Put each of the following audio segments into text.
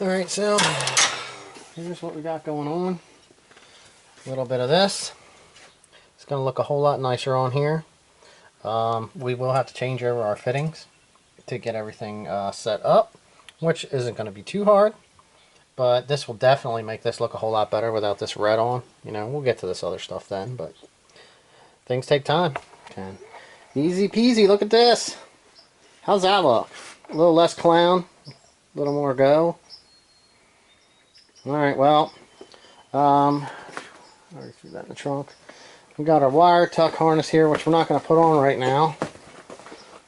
Alright, so here's what we got going on. A little bit of this. It's going to look a whole lot nicer on here. We will have to change over our fittings to get everything set up, which isn't going to be too hard. But this will definitely make this look a whole lot better without this red on. You know, we'll get to this other stuff then, but things take time. And easy peasy, look at this. How's that look? A little less clown, a little more go. Alright, well, I already threw that in the trunk. We got our wire tuck harness here, which we're not going to put on right now.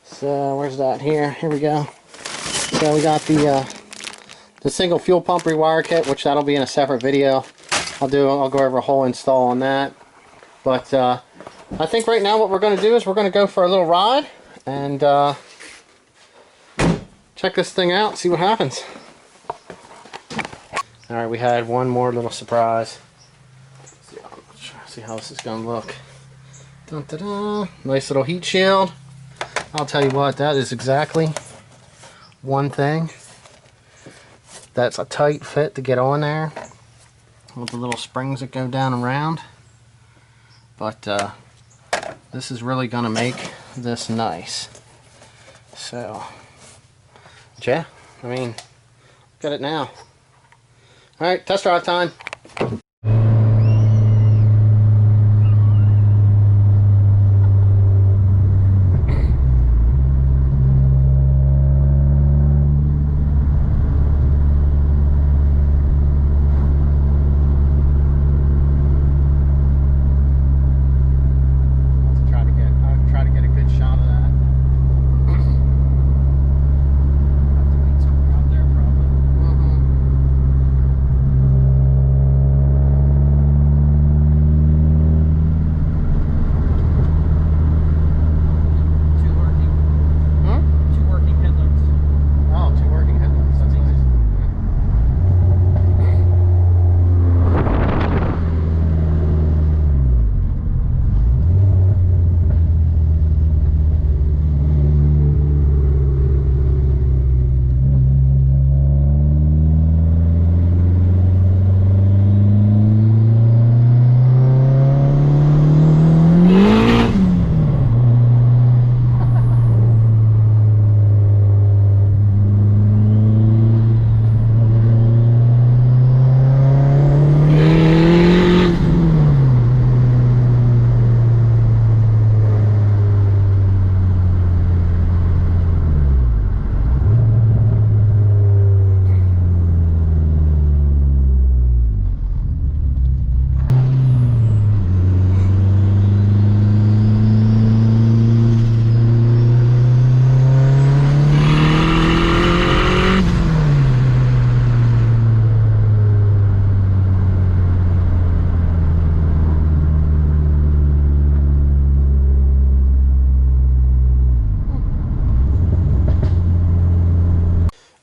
So, where's that? Here we go. So we got the single fuel pump rewire kit, which that'll be in a separate video. I'll go over a whole install on that. But I think right now what we're going to do is we're going to go for a little ride and check this thing out, see what happens. Alright, we had one more little surprise. See how this is going to look. Dun, dun, dun. Nice little heat shield. I'll tell you what, that is exactly one thing. That's a tight fit to get on there with the little springs that go down around. But this is really going to make this nice. So, yeah, I mean, look at it now. Alright, test drive time.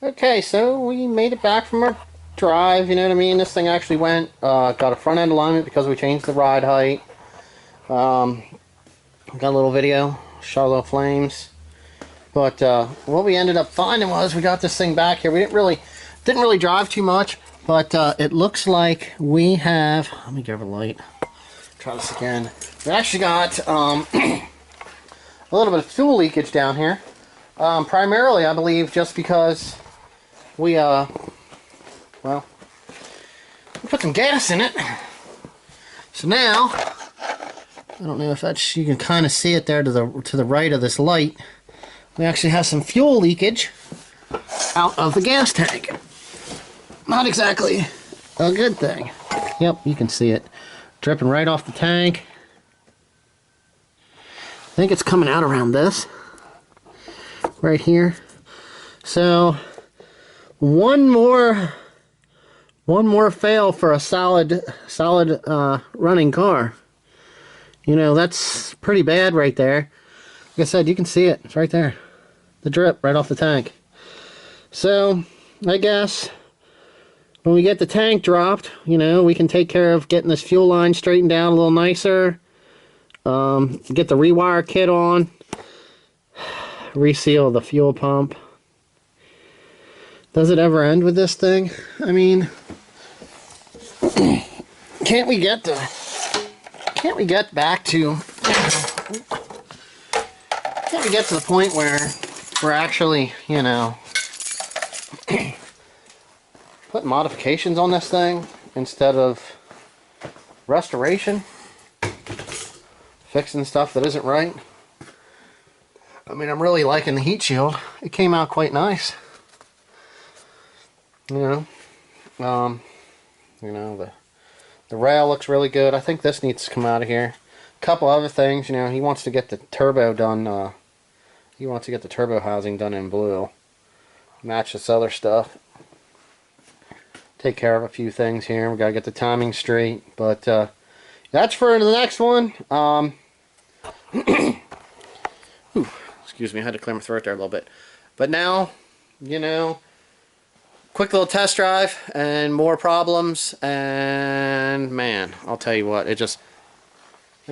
Okay, so we made it back from our drive, you know what I mean? This thing actually went, got a front end alignment because we changed the ride height. Got a little video, shot a little flames. But what we ended up finding was we got this thing back here. We didn't really drive too much, but it looks like we have, let me give it a light, try this again. We actually got a little bit of fuel leakage down here. Primarily, I believe, just because we put some gas in it. So now, I don't know if that's, you can kind of see it there to the right of this light. We actually have some fuel leakage out of the gas tank. Not exactly a good thing. Yep, you can see it dripping right off the tank. I think it's coming out around this right here. So one more fail for a solid running car. You know, that's pretty bad right there. Like I said, you can see it. It's right there. The drip right off the tank. So I guess when we get the tank dropped, you know, we can take care of getting this fuel line straightened out a little nicer. Get the rewire kit on. Reseal the fuel pump. Does it ever end with this thing? I mean, can't we get back to, can't we get to the point where we're actually, you know, putting modifications on this thing instead of restoration? Fixing stuff that isn't right. I mean, I'm really liking the heat shield. It came out quite nice. You know, the rail looks really good. I think this needs to come out of here. A couple other things, you know, he wants to get the turbo done. He wants to get the turbo housing done in blue. Match this other stuff. Take care of a few things here. We gotta get the timing straight, but that's for the next one. Ooh, excuse me, I had to clear my throat there a little bit. But now, you know, quick little test drive and more problems, and man, I'll tell you what, it's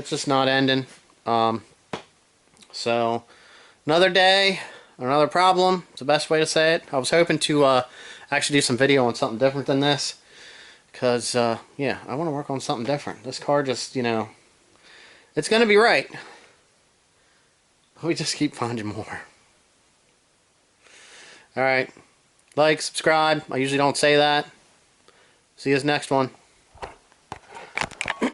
just not ending. So another day, another problem. It's the best way to say it. I was hoping to actually do some video on something different than this, because yeah, I want to work on something different. This car just, you know, it's gonna be right. We just keep finding more. Alright. Like, subscribe. I usually don't say that. See you next one.